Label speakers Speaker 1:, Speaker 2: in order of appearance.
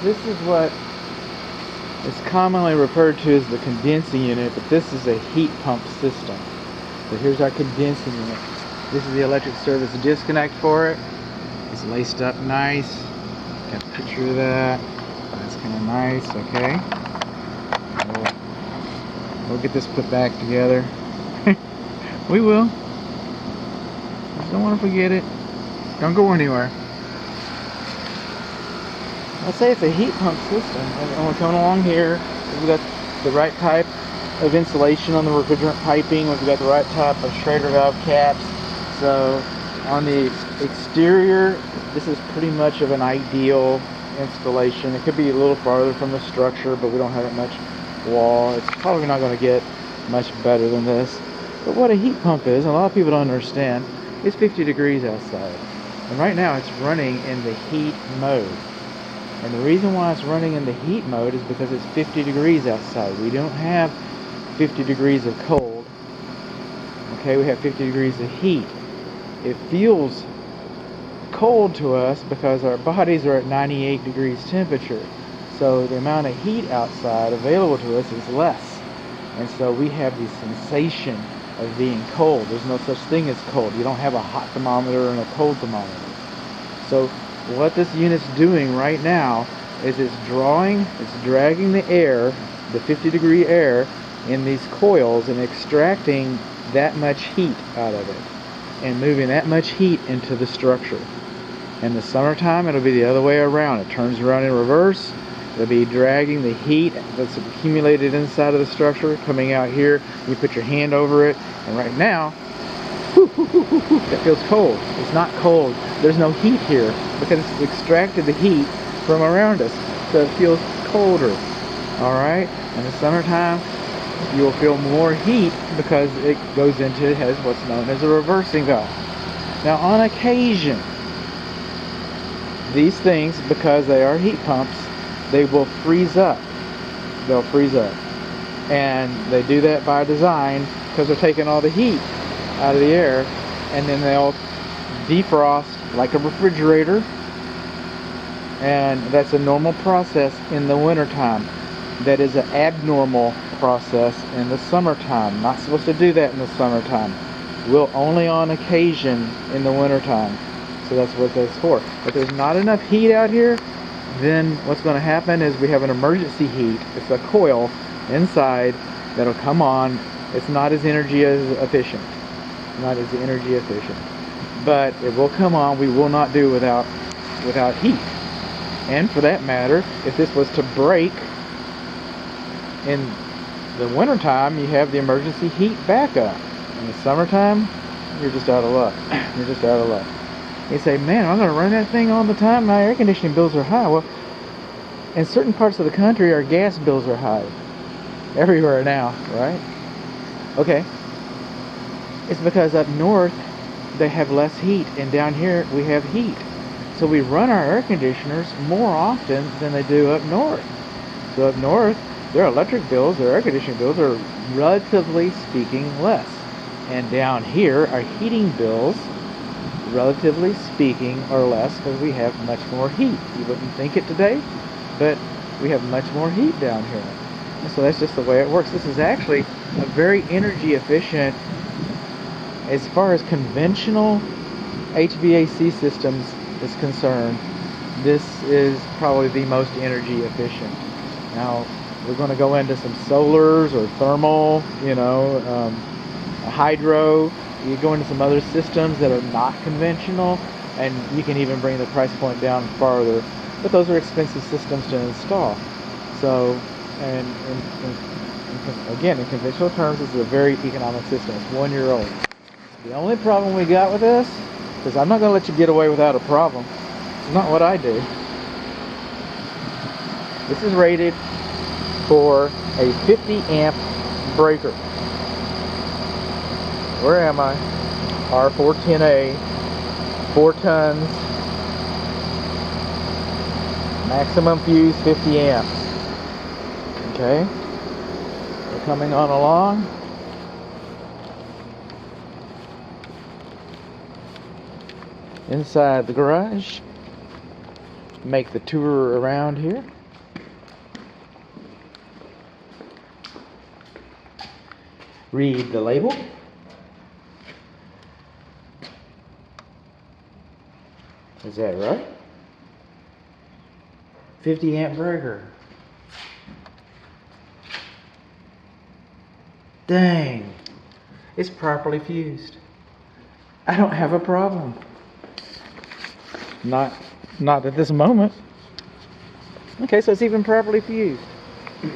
Speaker 1: This is what is commonly referred to as the condensing unit, but this is a heat pump system. So here's our condensing unit. This is the electric service disconnect for it. It's laced up nice. Got a picture of that. That's kind of nice, okay. We'll get this put back together. We will. Just don't want to forget it. Don't go anywhere. I'd say it's a heat pump system. And we're coming along here. We've got the right type of insulation on the refrigerant piping. We've got the right type of Schrader valve caps. So on the exterior, this is pretty much of an ideal installation. It could be a little farther from the structure, but we don't have that much wall. It's probably not going to get much better than this. But what a heat pump is, and a lot of people don't understand, it's 50 degrees outside. And right now it's running in the heat mode. And the reason why it's running in the heat mode is because it's 50 degrees outside. We don't have 50 degrees of cold. Okay, we have 50 degrees of heat. It feels cold to us because our bodies are at 98 degrees temperature. So the amount of heat outside available to us is less. And so we have the sensation of being cold. There's no such thing as cold. You don't have a hot thermometer and a cold thermometer. So what this unit's doing right now is it's dragging the air, the 50 degree air, in these coils and extracting that much heat out of it and moving that much heat into the structure. In the summertime, it'll be the other way around. It turns around in reverse. It'll be dragging the heat that's accumulated inside of the structure coming out here. You put your hand over it, and right now, that feels cold. It's not cold. There's no heat here because it's extracted the heat from around us, so it feels colder. All right. In the summertime, you will feel more heat because it goes into, it has what's known as a reversing valve. Now, on occasion, these things, because they are heat pumps, they will freeze up. They'll freeze up, and they do that by design because they're taking all the heat out of the air, and then they'll defrost like a refrigerator, and that's a normal process in the wintertime. That is an abnormal process in the summertime. Not supposed to do that in the summertime. Will only on occasion in the wintertime. So that's what that's for. If there's not enough heat out here, then what's going to happen is we have an emergency heat. It's a coil inside that'll come on. It's not as energy efficient. Not as energy efficient. But it will come on. We will not do without heat. And for that matter, if this was to break in the wintertime, you have the emergency heat backup. In the summertime, you're just out of luck. You're just out of luck. You say, man, I'm going to run that thing all the time. My air conditioning bills are high. Well, in certain parts of the country, our gas bills are high. Everywhere now, right? Okay. It's because up north, they have less heat. And down here, we have heat. So we run our air conditioners more often than they do up north. So up north, their electric bills, their air conditioning bills are relatively speaking less. And down here, our heating bills, relatively speaking, are less because we have much more heat. You wouldn't think it today, but we have much more heat down here. And so that's just the way it works. This is actually a very energy efficient, as far as conventional HVAC systems is concerned, this is probably the most energy efficient. Now, we're going to go into some solars or thermal, hydro. You go into some other systems that are not conventional, and you can even bring the price point down farther. But those are expensive systems to install. So, and again, in conventional terms, this is a very economic system. It's 1 year old. The only problem we got with this, because I'm not going to let you get away without a problem. It's not what I do. This is rated for a 50 amp breaker. Where am I? R410A, 4 tons, maximum fuse 50 amps. Okay, we're coming on along. Inside the garage. make the tour around here. Read the label. Is that right? 50 amp breaker. Dang, it's properly fused. I don't have a problem. Not at this moment. Okay, so it's even properly fused.